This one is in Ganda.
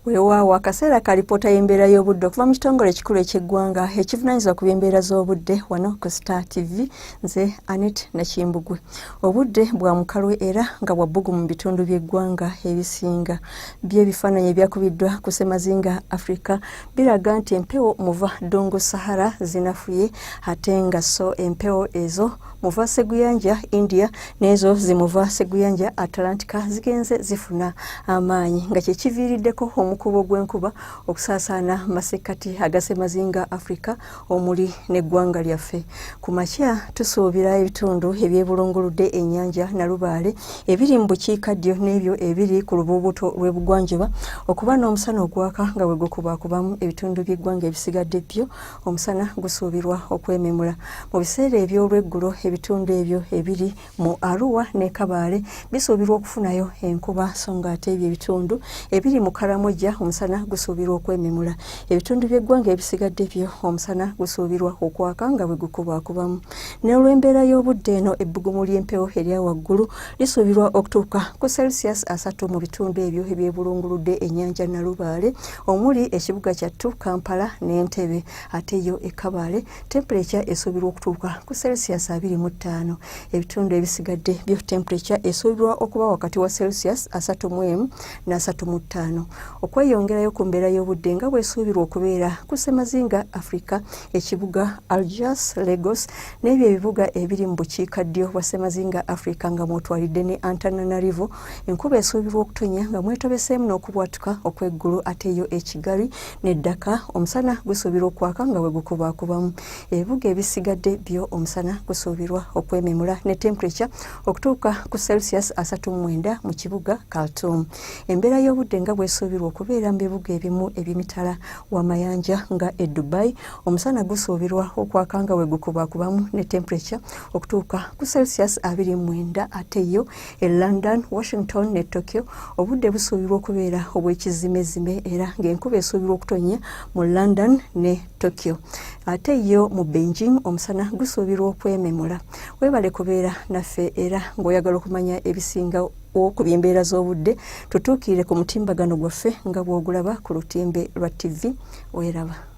Weewaawo akaseera ka lipoota y'embeera y'obudde okuva mu kitongole ekikulu eky'eggwanga ekivunaanyizibwa ku by'embeera z'obudde wano ku Star TV. Nze Anet Nakimbugwe. Obudde bwa mukalwe era nga bwa bbugumu mu bitundu by'eggwanga ebisinga. By'ebifaananyi ebyakubiddwa ku ssemazinga Africa biraga nti empewo muva Ddungu Sahara zinafuye ate nga so empewo ezo muva Seguyanja India n'ezo zimuva Seguyanja Atlantica zigenze zifuna amaanyi nga kye kiviiriddeko omukubo gw'enkuba okusaasaana masekkati agasemazinga Africa omuli n'eggwanga lyaffe. Ku makya tusuubira ebitundu ebyebulunguludde ennyanja Nalubaale ebiri mu bukiikaddyo n'ebyo ebiri ku lubuubuuto lw'ebugwanjuba okuba n'omusana ogwaka nga bwe gukubaakubamu ebitundu by'eggwanga ebisigadde byo omusana gusuubirwa okwememula. Mu biseera eby'olweggulo ebitundu ebyo ebiri mu Arua ne Kabaale bisuubirwa okufunayo enkuba so nga ate ebyo ebitundu ebiri mu Karamoja omusana gusuubirwa okwememula. Ebitundu by'eggwanga ebisigadde byo omusana gusuubirwa okwaka nga bwe gukubaakubamu. N'olw'embeera y'obudde eno ebbugumu ly'empewo erya waggulu lisuubirwa okutuuka ku Celsius 3 mu bitundu ebyo ebyebulunguludde ennyanja Nalubaale omuli ekibuga kyattu Kampala n'Entebbe ate yo e Kabaale temperature esuubirwa okutuuka ku Celsius 25. Ebitundu ebisigadde byo temperature esuubirwa okuba wakati wa Celsius 3 na 35. Okweyongerayo ku mbeera y'obudde nga bwesuubirwa okubeera ku ssemazinga Africa ekibuga Algiers, Lagos n'ebyo ebibuga ebiri mu bukiikaddyo bwa ssemazinga Africa nga mwotwalidde ne Antananarivo enkuba esuubirwa okutonya nga mwetobeseemu n'okubwatuka okw'eggulu ate yo e Kigali ne Dhaka omusana gusuubirwa okwaka nga bwe gukubaakubamu. Ebibuga ebisigadde byo omusana gusuubirwa okwememula ne temperature okutuuka ku Celsius 39 mu kibuga Khartoum. Embeera y'obudde nga bwesuubirwa okubeera mu bibuga ebimu eby'emitala w'amayanja nga e Dubai omusana gusuubirwa okwaka nga bwe gukubaakubamu ne temperature okutuuka ku Celsius 29 ate yo e London, Washington ne Tokyo obudde busuubirwa okubeera obw'ekizimezime era ng'enkuba esuubirwa okutonya mu London ne Tokyo ate yo mu Beijing omusana gusuubirwa okwememula. Weebale kubeera naffe era ng'oyagala okumanya ebisinga ku by'embeera z'obudde tutuukirire ku mutimbagano gwaffe nga bw'ogulaba ku lutimbe lwa TV. Weeraba.